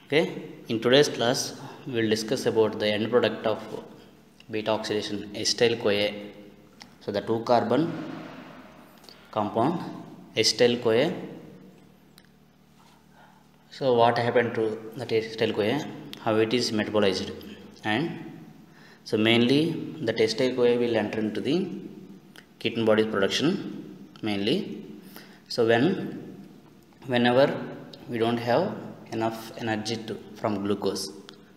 Okay, in today's class we will discuss about the end product of beta oxidation, acetyl CoA. So the two carbon compound acetyl CoA. So what happened to that acetyl CoA, how it is metabolized, and so mainly the acetyl CoA will enter into the ketone bodies production mainly. So whenever we don't have enough energy from glucose,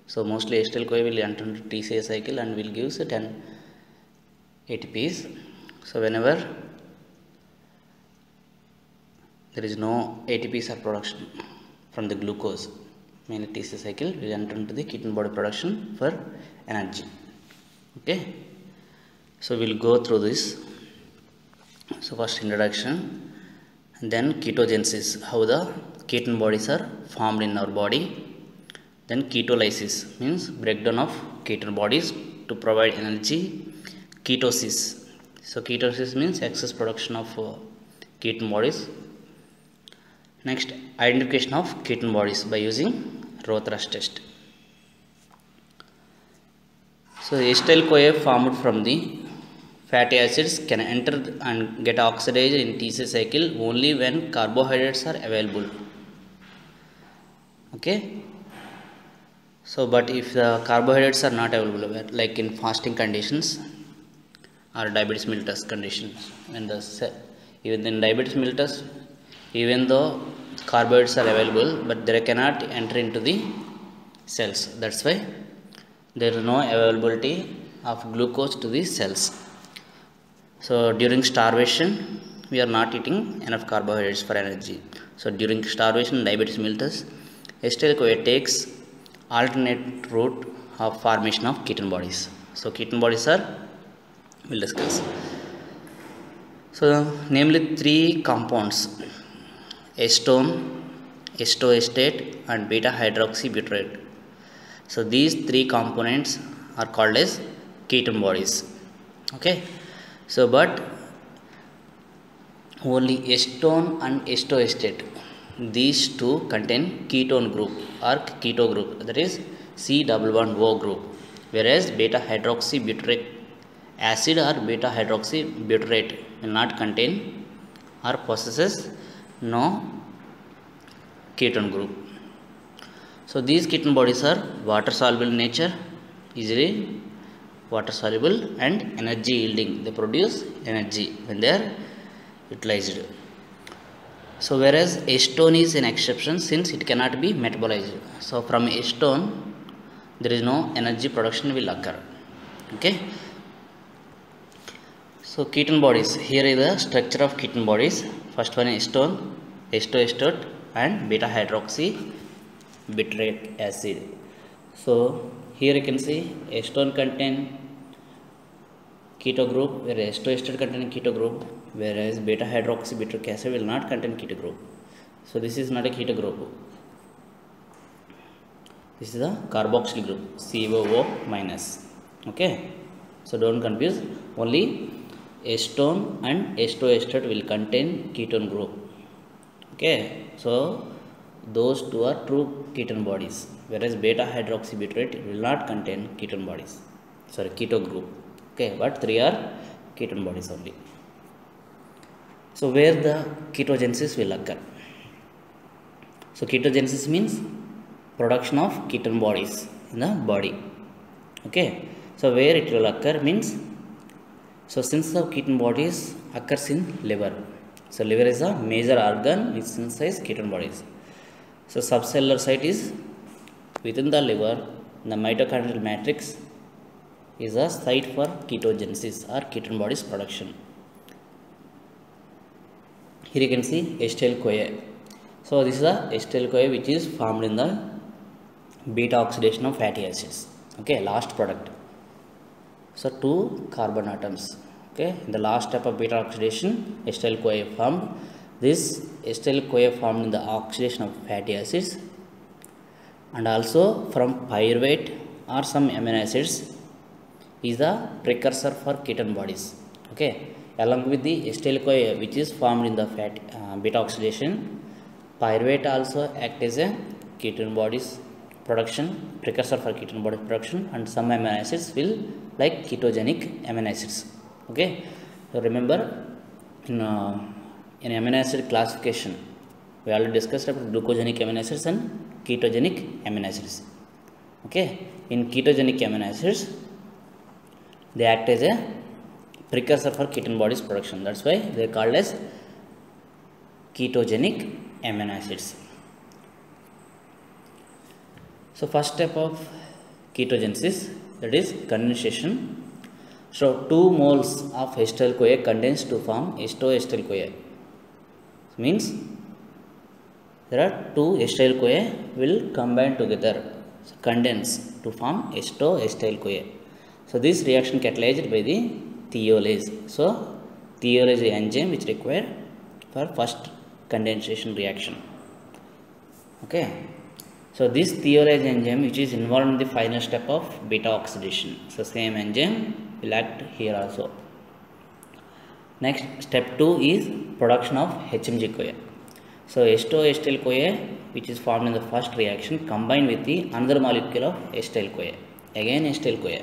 so mostly acetyl CoA will enter into TCA cycle and will give 10 ATPs. So whenever there is no ATPs or production from the glucose, mainly TCA cycle will enter into the ketone body production for energy. Okay, so we'll go through this. So first introduction, and then ketogenesis, how the ketone bodies are formed in our body. Then ketolysis means breakdown of ketone bodies to provide energy. Ketosis, so ketosis means excess production of ketone bodies. Next, identification of ketone bodies by using Roth-Rush test. So acetyl CoA formed from the fatty acids can enter and get oxidized in TCA cycle only when carbohydrates are available. Okay, so but if the carbohydrates are not available, like in fasting conditions or diabetes mellitus conditions, when the even in diabetes mellitus, even though carbohydrates are available, but they cannot enter into the cells. That's why there is no availability of glucose to the cells. So during starvation we are not eating enough carbohydrates for energy. So during starvation, diabetes mellitus, acetyl CoA takes alternate route of formation of ketone bodies. So ketone bodies are, we'll discuss. So namely three compounds: acetone, acetoacetate and beta hydroxybutyrate. So these three components are called as ketone bodies. Okay, so but only acetone and acetoacetate, these two contain ketone group or keto group, that is C11O group, whereas beta hydroxybutyrate acid or beta hydroxybutyrate will not contain or possesses no ketone group. So these ketone bodies are water soluble in nature, easily water soluble, and energy yielding. They produce energy when they are utilized. So whereas acetone is an exception since it cannot be metabolized. So from acetone there is no energy production will occur. Okay, so ketone bodies, here is the structure of ketone bodies. First one is acetone, acetoacetate and beta hydroxybutyrate acid. So here you can see acetone contain keto group, whereas acetoacetate contain keto group, whereas beta hydroxybutyric acid will not contain keto group. So this is not a keto group, this is a carboxyl group, COO minus. Okay, so don't confuse, only acetone and acetoacetate will contain ketone group. Okay, so those two are true ketone bodies, whereas beta hydroxybutyrate will not contain ketone bodies, sorry, keto group. Okay, but three are ketone bodies only. So where the ketogenesis will occur? So ketogenesis means production of ketone bodies in the body. Okay, so where it will occur means, so since the ketone bodies occurs in liver, so liver is a major organ which synthesizes ketone bodies. So subcellular site is within the liver. The mitochondrial matrix is a site for ketogenesis or ketone bodies production. Here you can see acetyl CoA. So this is the acetyl CoA which is formed in the beta oxidation of fatty acids. Okay, last product. So two carbon atoms. Okay, in the last step of beta oxidation, acetyl CoA formed. This acetyl CoA formed in the oxidation of fatty acids and also from pyruvate or some amino acids is the precursor for ketone bodies. Okay, along with the acetyl CoA which is formed in the beta oxidation, pyruvate also act as a ketone bodies production, precursor for ketone body production, and some amino acids will like ketogenic amino acids. Okay, so remember in amino acid classification we already discussed about glucogenic amino acids and ketogenic amino acids. Okay, in ketogenic amino acids they act as a precursor for ketone bodies production, that's why they are called as ketogenic amino acids. So first step of ketogenesis, that is condensation. So 2 moles of acetyl CoA condense to form acetyl CoA. Means there are 2 acetyl CoA will combine together, so condense to form acetyl CoA. So this reaction catalyzed by the thiolase. So thiolase is enzyme which required for first condensation reaction. Okay, so this thiolase enzyme which is involved in the final step of beta oxidation, so same enzyme will act here also. Next, step 2 is production of HMG CoA. So acetyl CoA which is formed in the first reaction combined with the another molecule of acetyl CoA, again acetyl CoA,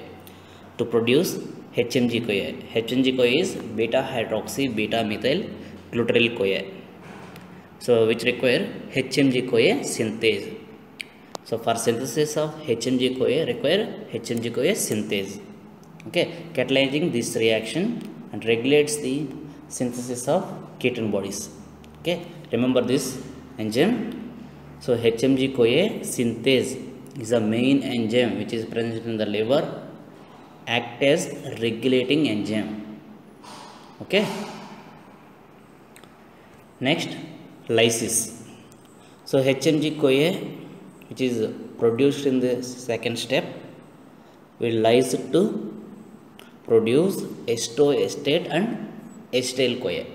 to produce HMG CoA. HMG CoA is beta hydroxy beta methyl glutaryl CoA, so which require HMG CoA synthase. So for synthesis of HMG CoA require HMG CoA synthase. Okay, catalyzing this reaction and regulates the synthesis of ketone bodies. Okay, remember this enzyme. So HMG CoA synthase is a main enzyme which is present in the liver, act as regulating enzyme. Okay, next, lysis. So HMG CoA which is produced in the second step will lyse to produce acetoacetate and acetyl CoA.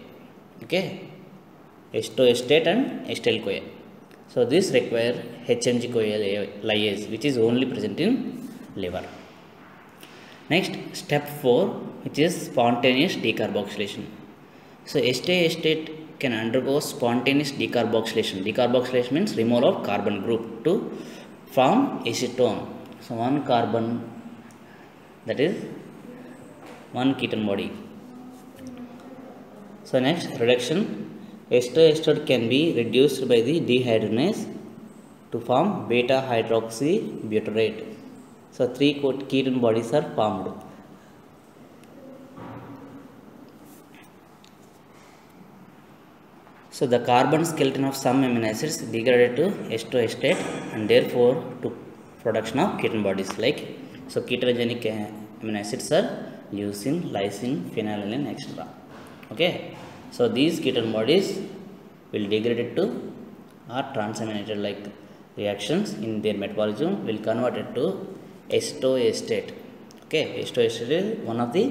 Okay, acetoacetate and acetyl CoA. So this require HMG CoA lyase which is only present in liver. Next, step 4 which is spontaneous decarboxylation. So acetoacetate can undergo spontaneous decarboxylation. Decarboxylation means removal of carbon group to form acetone. So one carbon, that is one ketone body. So next, reduction. Acetoacetate can be reduced by the dehydrogenase to form beta hydroxy butyrate. So 3 ketone bodies are formed. So the carbon skeleton of some amino acids degraded to acetoacetate and therefore to production of ketone bodies like, so ketogenic amino acids are leucine, lysine, phenylalanine, etc. Okay, so these ketone bodies will degrade to or transaminated like reactions in their metabolism will convert it to acetoacetate. Okay, acetoacetate is one of the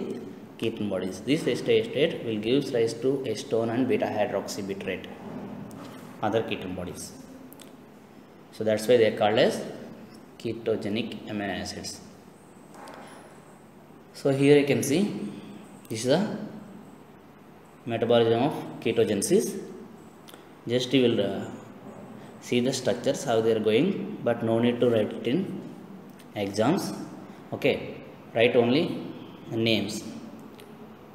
ketone bodies. This acetoacetate will give rise to acetone and beta hydroxy butyrate, other ketone bodies. So that's why they are called as ketogenic amino acids. So here you can see this is the metabolism of ketogenesis. Just you will see the structures how they are going, but no need to write it in exams. Okay, write only the names.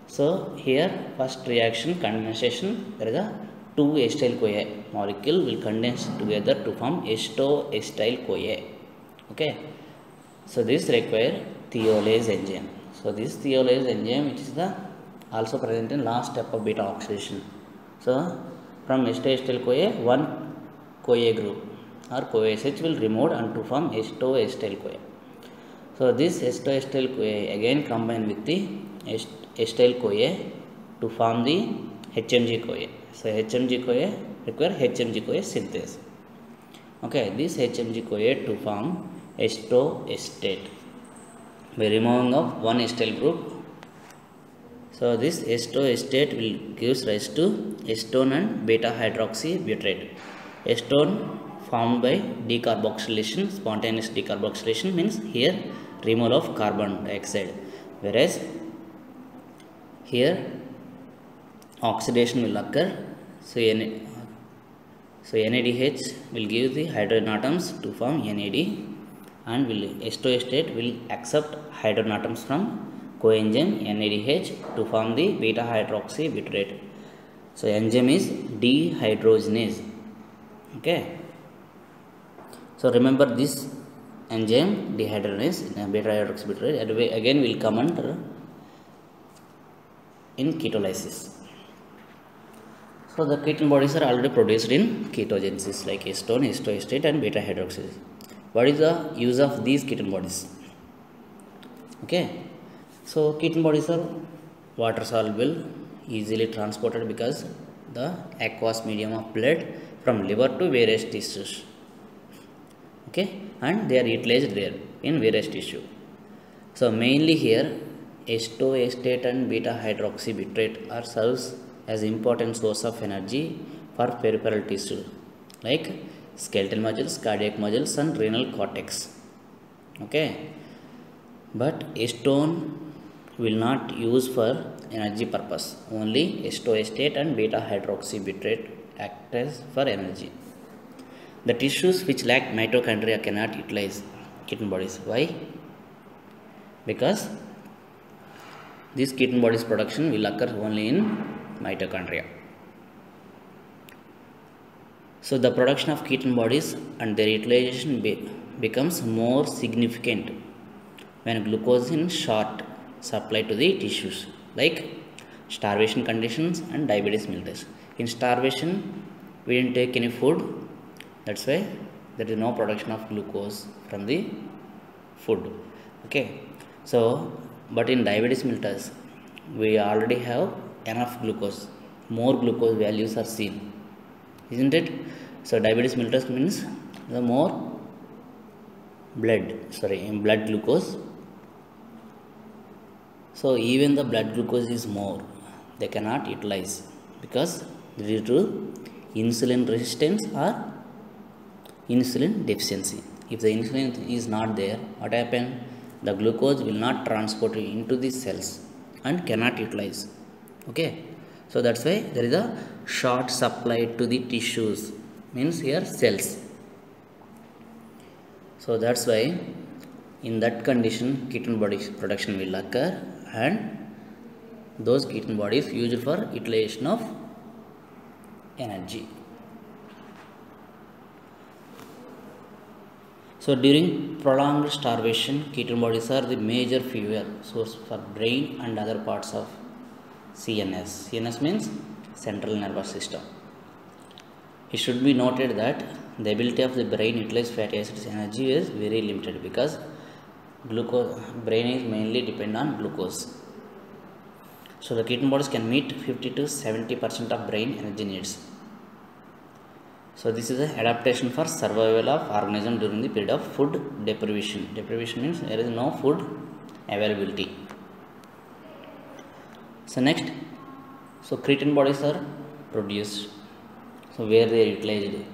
So here first reaction condensation, there is a 2 acetyl CoA molecule will condense together to form acetyl CoA. Okay, so this require thiolase enzyme. So this thiolase enzyme which is the also present in last step of beta oxidation. So from acetyl CoA one CoA group or CoASH will remove and to form acetyl CoA. So this acetyl CoA again combine with the acetyl CoA to form the HMG CoA. So HMG CoA require HMG CoA synthase. Okay, this HMG CoA to form acetoacetate by removing of one acetyl group. So this acetoacetate will gives rise to acetone and beta hydroxy butyrate. Acetone formed by decarboxylation, spontaneous decarboxylation means here removal of carbon dioxide, whereas here oxidation will occur. So NADH will give the hydrogen atoms to form NAD and acetoacetate will accept hydrogen atoms from coenzyme NADH to form the beta hydroxy butyrate. So enzyme is dehydrogenase. Okay. So remember this enzyme dehydrogenase beta hydroxy butyrate, and again will come under in ketolysis. So the ketone bodies are already produced in ketogenesis like acetone, acetoacetate and beta hydroxy. What is the use of these ketone bodies? Okay, so ketone bodies are water soluble, easily transported because the aqueous medium of blood from liver to various tissues. Okay, and they are utilized there in various tissue. So mainly here acetoacetate and beta hydroxy butyrate are serves as important source of energy for peripheral tissue like skeletal muscles, cardiac muscles and renal cortex. Okay, but acetone will not use for energy purpose. Only acetoacetate and beta hydroxy butyrate act as for energy. The tissues which lack mitochondria cannot utilize ketone bodies. Why? Because this ketone bodies production will occur only in mitochondria. So the production of ketone bodies and their utilization becomes more significant when glucose is in short supply to the tissues like starvation conditions and diabetes mellitus. In starvation we didn't take any food, that's why there is no production of glucose from the food. Okay, so but in diabetes mellitus we already have enough glucose, more glucose values are seen, isn't it? So diabetes mellitus means the more blood glucose. So even the blood glucose is more, they cannot utilize because due to insulin resistance or insulin deficiency. If the insulin is not there, what happen? The glucose will not transport into the cells and cannot utilize. Okay, so that's why there is a short supply to the tissues, means here cells. So that's why in that condition ketone bodies production will occur, and those ketone bodies used for utilization of energy. So during prolonged starvation, ketone bodies are the major fuel source for brain and other parts of CNS. CNS means central nervous system. It should be noted that the ability of the brain to utilize fatty acids energy is very limited because brain is mainly dependent on glucose. So the ketone bodies can meet 50 to 70% of brain energy needs. So this is an adaptation for survival of organism during the period of food deprivation. Deprivation means there is no food availability. So next, so ketone bodies are produced. So where they are utilized,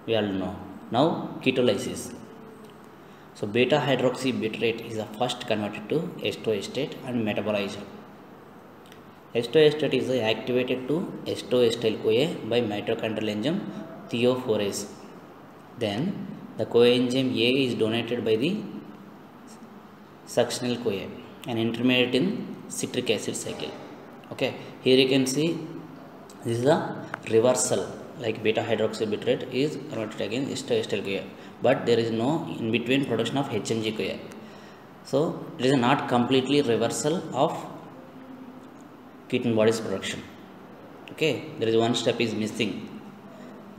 we all know. Now ketolysis. So beta hydroxy butyrate is the first converted to acetoacetate and metabolized. Acetoacetate is activated to acetoacetyl-CoA by mitochondrial enzyme theophorase. Then the coenzyme A is donated by the succinyl-CoA, an intermediate in citric acid cycle. Okay, here you can see this is a reversal, like beta hydroxy butyrate is converted again acetoacetyl-CoA, but there is no in between production of HMG-CoA. So it is not completely reversal of ketone bodies production. Okay, there is one step is missing,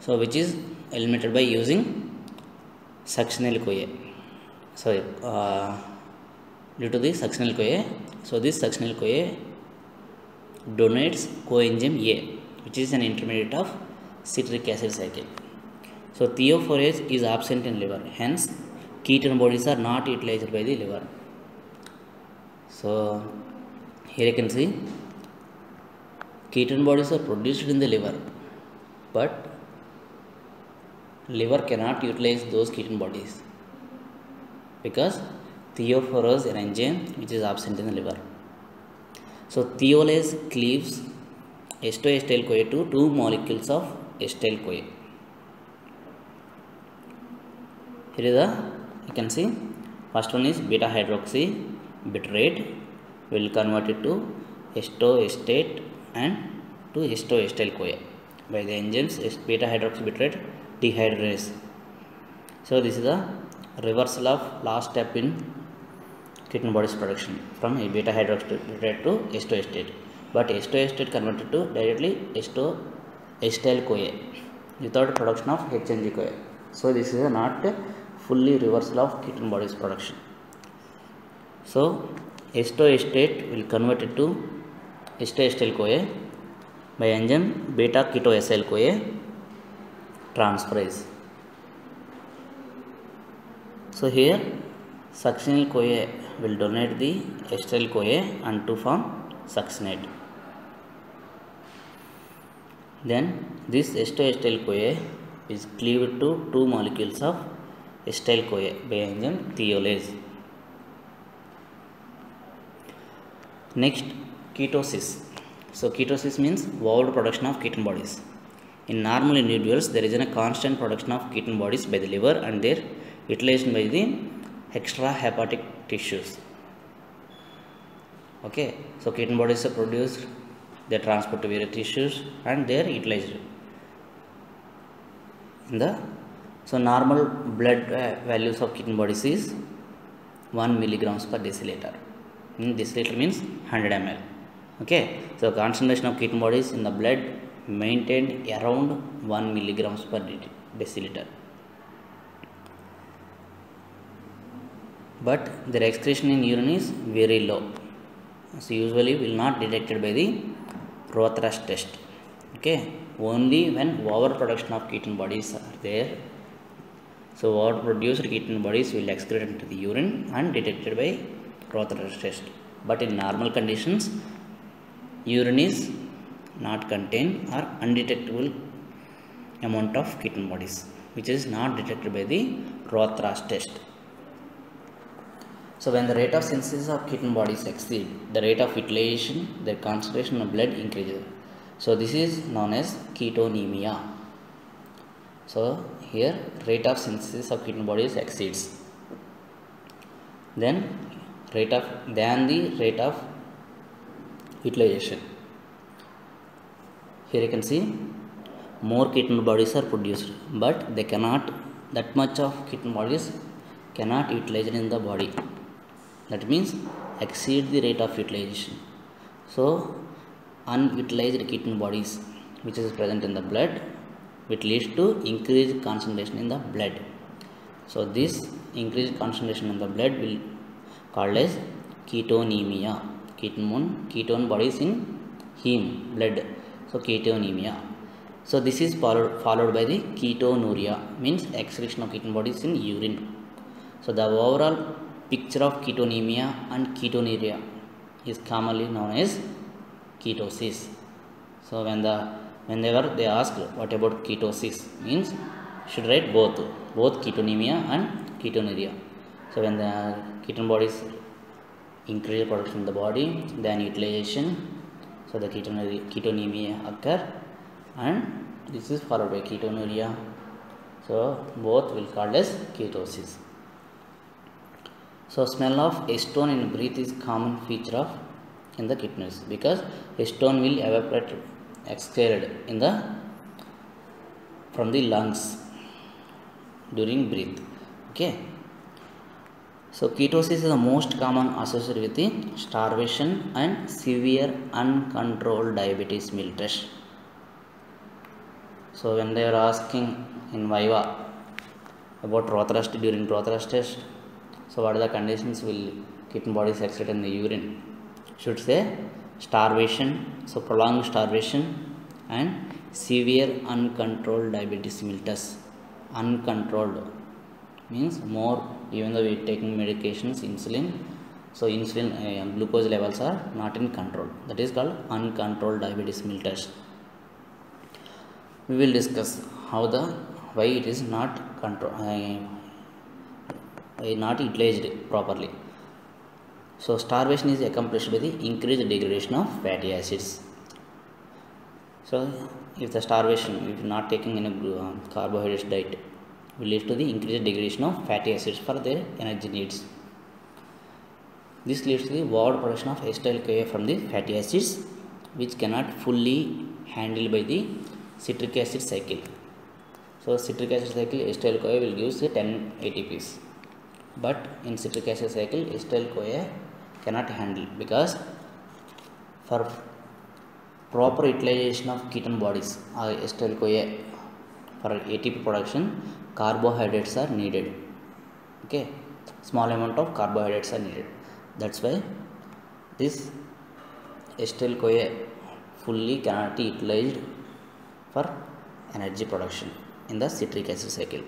so which is eliminated by using succinyl-CoA. So due to the succinyl-CoA, so this succinyl-CoA donates coenzyme A, which is an intermediate of citric acid cycle. So theophorase is absent in liver, hence ketone bodies are not utilized by the liver. So here you can see ketone bodies are produced in the liver, but liver cannot utilize those ketone bodies because theophorase an enzyme which is absent in the liver. So thiolase cleaves acetoacetyl-CoA to two molecules of acetyl-CoA. Here is the you can see first one is beta hydroxy bitrate will convert it to esteoestate and to esteoacetyl CoA by the enzymes beta hydroxy bitrate dehydrogenase. So this is the reversal of last step in ketone bodies production from a beta hydroxy bitrate to esteoestate, but esteoestate converted to directly esteoacetyl CoA without production of HNG CoA. So this is not fully reversal of ketone bodies production. So esteoestate will convert it to esteoacetyl CoA by enzyme beta ketoacyl CoA transferase. So here succinyl CoA will donate the acetyl CoA and to form succinate. Then this esteoacetyl CoA is cleaved to 2 molecules of acetyl CoA by enzyme thiolase. Next, ketosis. So ketosis means overproduction of ketone bodies. In normal individuals, there is a constant production of ketone bodies by the liver and their utilization by the extrahepatic tissues. Okay, so ketone bodies are produced, they are transported to various tissues and they are utilized in the. So normal blood values of ketone bodies is 1 milligrams per deciliter. Deciliter means 100 ml. Okay, so concentration of ketone bodies in the blood maintained around 1 milligrams per deciliter, but their excretion in urine is very low, so usually will not detected by the Rothra's test. Okay, only when overproduction of ketone bodies are there, so overproduced ketone bodies will excrete into the urine and detected by Rothra's test. But in normal conditions, urine is not contained or undetectable amount of ketone bodies, which is not detected by the Rothra's test. So when the rate of synthesis of ketone bodies exceed the rate of utilization, their concentration of blood increases. So this is known as ketonemia. So here rate of synthesis of ketone bodies exceeds then the rate of utilization. Here you can see more ketone bodies are produced, but they cannot, that much of ketone bodies cannot utilize in the body. That means exceed the rate of utilization. So unutilized ketone bodies which is present in the blood, which leads to increased concentration in the blood. So this increased concentration in the blood will called as ketonemia. Ketone bodies in heme blood. So ketonemia. So this is followed by the ketonuria, means excretion of ketone bodies in urine. So the overall picture of ketonemia and ketonuria is commonly known as ketosis. So whenever they ask what about ketosis, means should write both ketonemia and ketonuria. So when the ketone bodies increase production in the body, then utilization, so the ketonemia occur, and this is followed by ketonuria. So both will called as ketosis. So smell of acetone in breath is common feature of in the kidneys, because acetone will evaporate exhaled in the from the lungs during breath. Okay. So ketosis is the most common associated with the starvation and severe uncontrolled diabetes mellitus. So when they are asking in Viva about Rothra's during Rothra's test, so what are the conditions will ketone bodies excrete in the urine? Should say starvation, so prolonged starvation and severe uncontrolled diabetes mellitus. Uncontrolled means more, even though we are taking medications, insulin, so insulin glucose levels are not in control. That is called uncontrolled diabetes mellitus. We will discuss why it is not not utilized properly. So starvation is accomplished by the increased degradation of fatty acids. So if the starvation, if not taking any carbohydrates diet, will lead to the increased degradation of fatty acids for their energy needs. This leads to the overproduction of acetyl-CoA from the fatty acids, which cannot fully handled by the citric acid cycle. So citric acid cycle acetyl-CoA will give 10 ATPs, but in citric acid cycle acetyl-CoA cannot handle, because for proper utilization of ketone bodies or acetyl-CoA for ATP production, carbohydrates are needed. Okay, small amount of carbohydrates are needed. That's why this acetyl-CoA fully cannot be utilized for energy production in the citric acid cycle.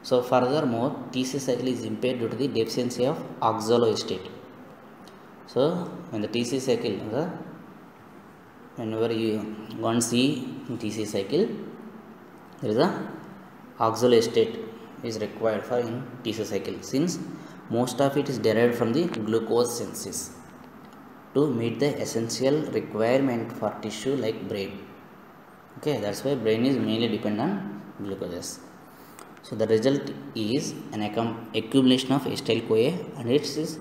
So furthermore, TC cycle is impaired due to the deficiency of oxaloacetate. So when the TC cycle, whenever you want to see in TC cycle, there is a oxaloacetate is required for in TC cycle, since most of it is derived from the glucose synthesis to meet the essential requirement for tissue like brain. Okay, that's why brain is mainly dependent on glucose. So the result is an accumulation of acetyl-CoA, and it is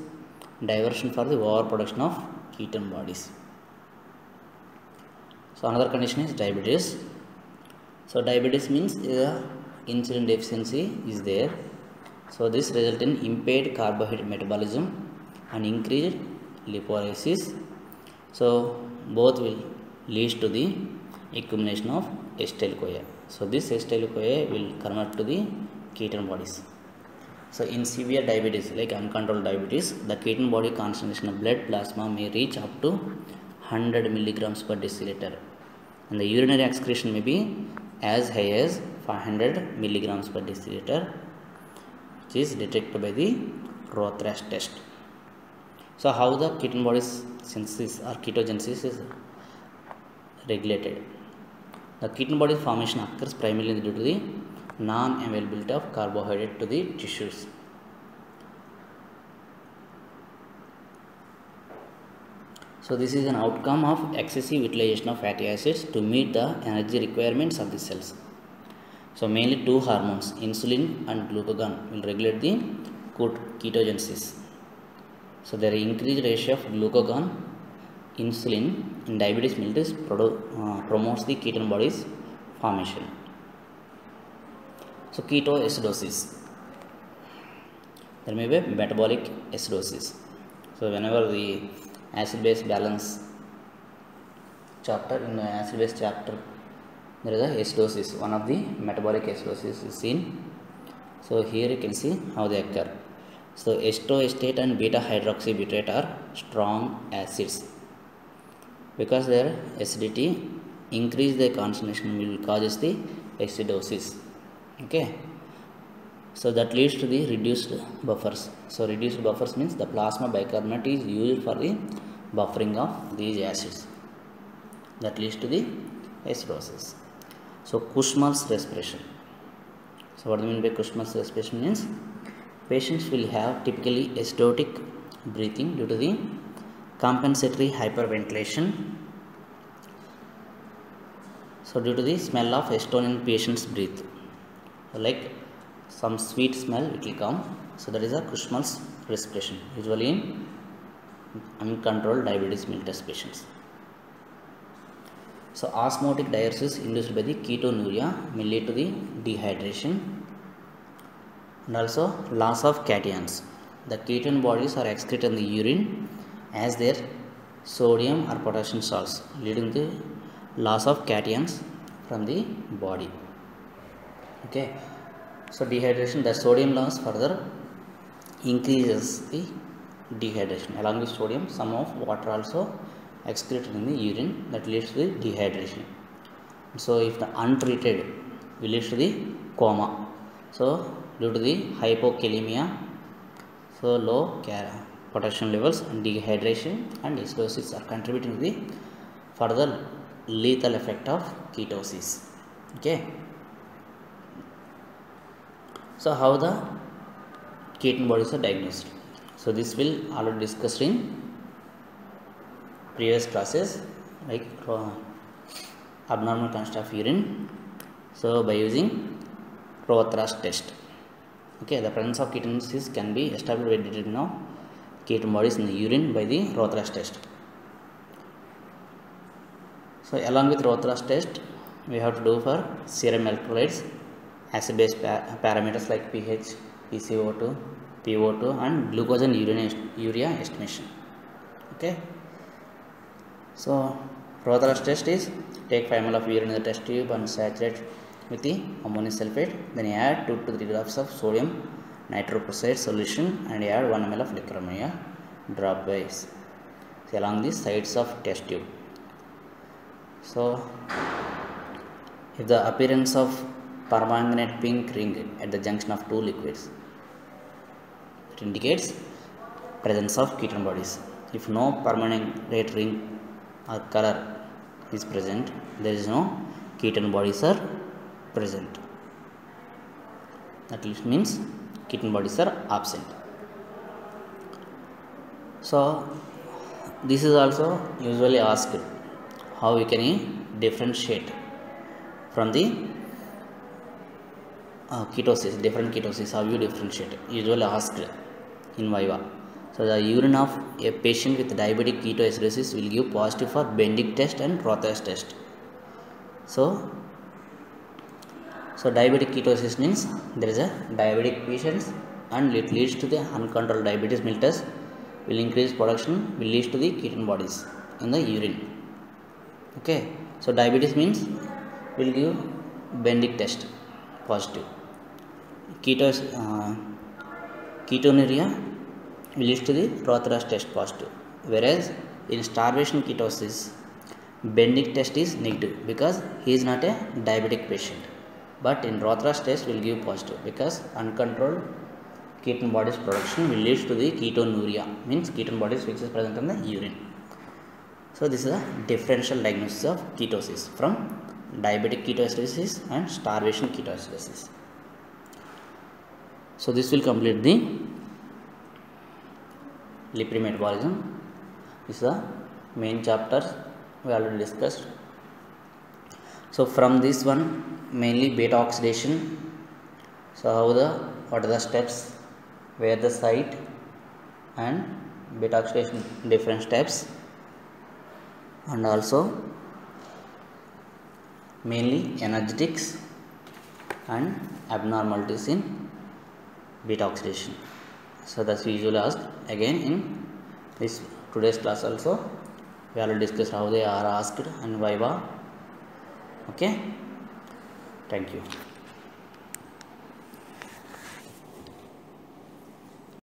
diversion for the overproduction of ketone bodies. So another condition is diabetes. So diabetes means insulin deficiency is there. So this result in impaired carbohydrate metabolism and increased lipolysis. So both will lead to the accumulation of acetyl-CoA. So this acetyl-CoA will convert to the ketone bodies. So in severe diabetes, like uncontrolled diabetes, the ketone body concentration of blood plasma may reach up to 100 milligrams per deciliter, and the urinary excretion may be as high as 500 milligrams per deciliter, which is detected by the Rothrash test. So how the ketone bodies synthesis or ketogenesis is regulated? The ketone body formation occurs primarily due to the non-availability of carbohydrate to the tissues. So this is an outcome of excessive utilization of fatty acids to meet the energy requirements of the cells. So mainly two hormones, insulin and glucagon, will regulate the ketogenesis. So there is increased ratio of glucagon, insulin in diabetes mellitus promotes the ketone bodies formation. So ketoacidosis, there may be metabolic acidosis. So whenever the acid base balance chapter, in the acid base chapter, there is a acidosis, one of the metabolic acidosis is seen. So here you can see how they occur. So acetoacetate and beta hydroxybutyrate are strong acids. Because their acidity increase the concentration will causes the acidosis. Okay, so that leads to the reduced buffers. So reduced buffers means the plasma bicarbonate is used for the buffering of these acids. That leads to the acidosis. So Kussmaul's respiration. So what do you mean by Kussmaul's respiration? Means patients will have typically acidotic breathing due to the compensatory hyperventilation. So due to the smell of acetone in patients breathe, like some sweet smell it will come. So that is a Kussmaul's respiration, usually in uncontrolled diabetes mellitus patients. So osmotic diuresis induced by the ketonuria may lead to the dehydration and also loss of cations. The ketone bodies are excreted in the urine as their sodium or potassium salts, leading to loss of cations from the body. Okay, so dehydration, the sodium loss further increases the dehydration. Along with sodium, some of water also excreted in the urine, that leads to the dehydration. So if the untreated will lead to the coma. So due to the hypokalemia, so low potassium levels and dehydration and acidosis are contributing to the further lethal effect of ketosis. Okay, so how the ketone bodies are diagnosed? So this will already discussed in previous classes, like abnormal construct of urine. So by using Rothra's test. Okay, the presence of ketosis can be established by detection of ketone bodies in the urine by the Rothra's test. So along with Rothra's test, we have to do for serum electrolytes, acid-base parameters like pH, PCO2, PO2, and glucose and urea estimation. Okay. So Rothra's test is take 5 ml of urine in the test tube and saturate with the ammonium sulfate. Then add 2 to 3 drops of sodium nitroprusside solution and add 1 ml of liquor ammonia dropwise along the sides of test tube. So if the appearance of permanganate pink ring at the junction of two liquids, it indicates presence of ketone bodies. If no permanganate ring or color is present, there is no ketone bodies are present. That means ketone bodies are absent. So this is also usually asked, how we can differentiate from the ketosis, different ketosis, how you differentiate, usually asked in Viva. So the urine of a patient with diabetic ketoacidosis will give positive for Bendick test and Rothra's test. So diabetic ketosis means there is a diabetic patients and it leads to the uncontrolled diabetes mellitus, will increase production, will lead to the ketone bodies in the urine. Okay, so diabetes means will give Bendick test positive. Ketonuria will lead to the Rothra's test positive. Whereas in starvation ketosis, Bendick test is negative because he is not a diabetic patient. But in Rothra's test will give positive because uncontrolled ketone bodies production will lead to the ketonuria, means ketone bodies which is present in the urine. So this is a differential diagnosis of ketosis from diabetic ketoacidosis and starvation ketoacidosis. So this will complete the lipid metabolism. This is the main chapters we already discussed. So from this one, mainly beta oxidation. So what are the steps, where the site, and beta oxidation different steps, and also mainly energetics and abnormalities in beta oxidation. So that's usually asked. Again in this today's class also we already discussed how they are asked and Viva. Okay, thank you.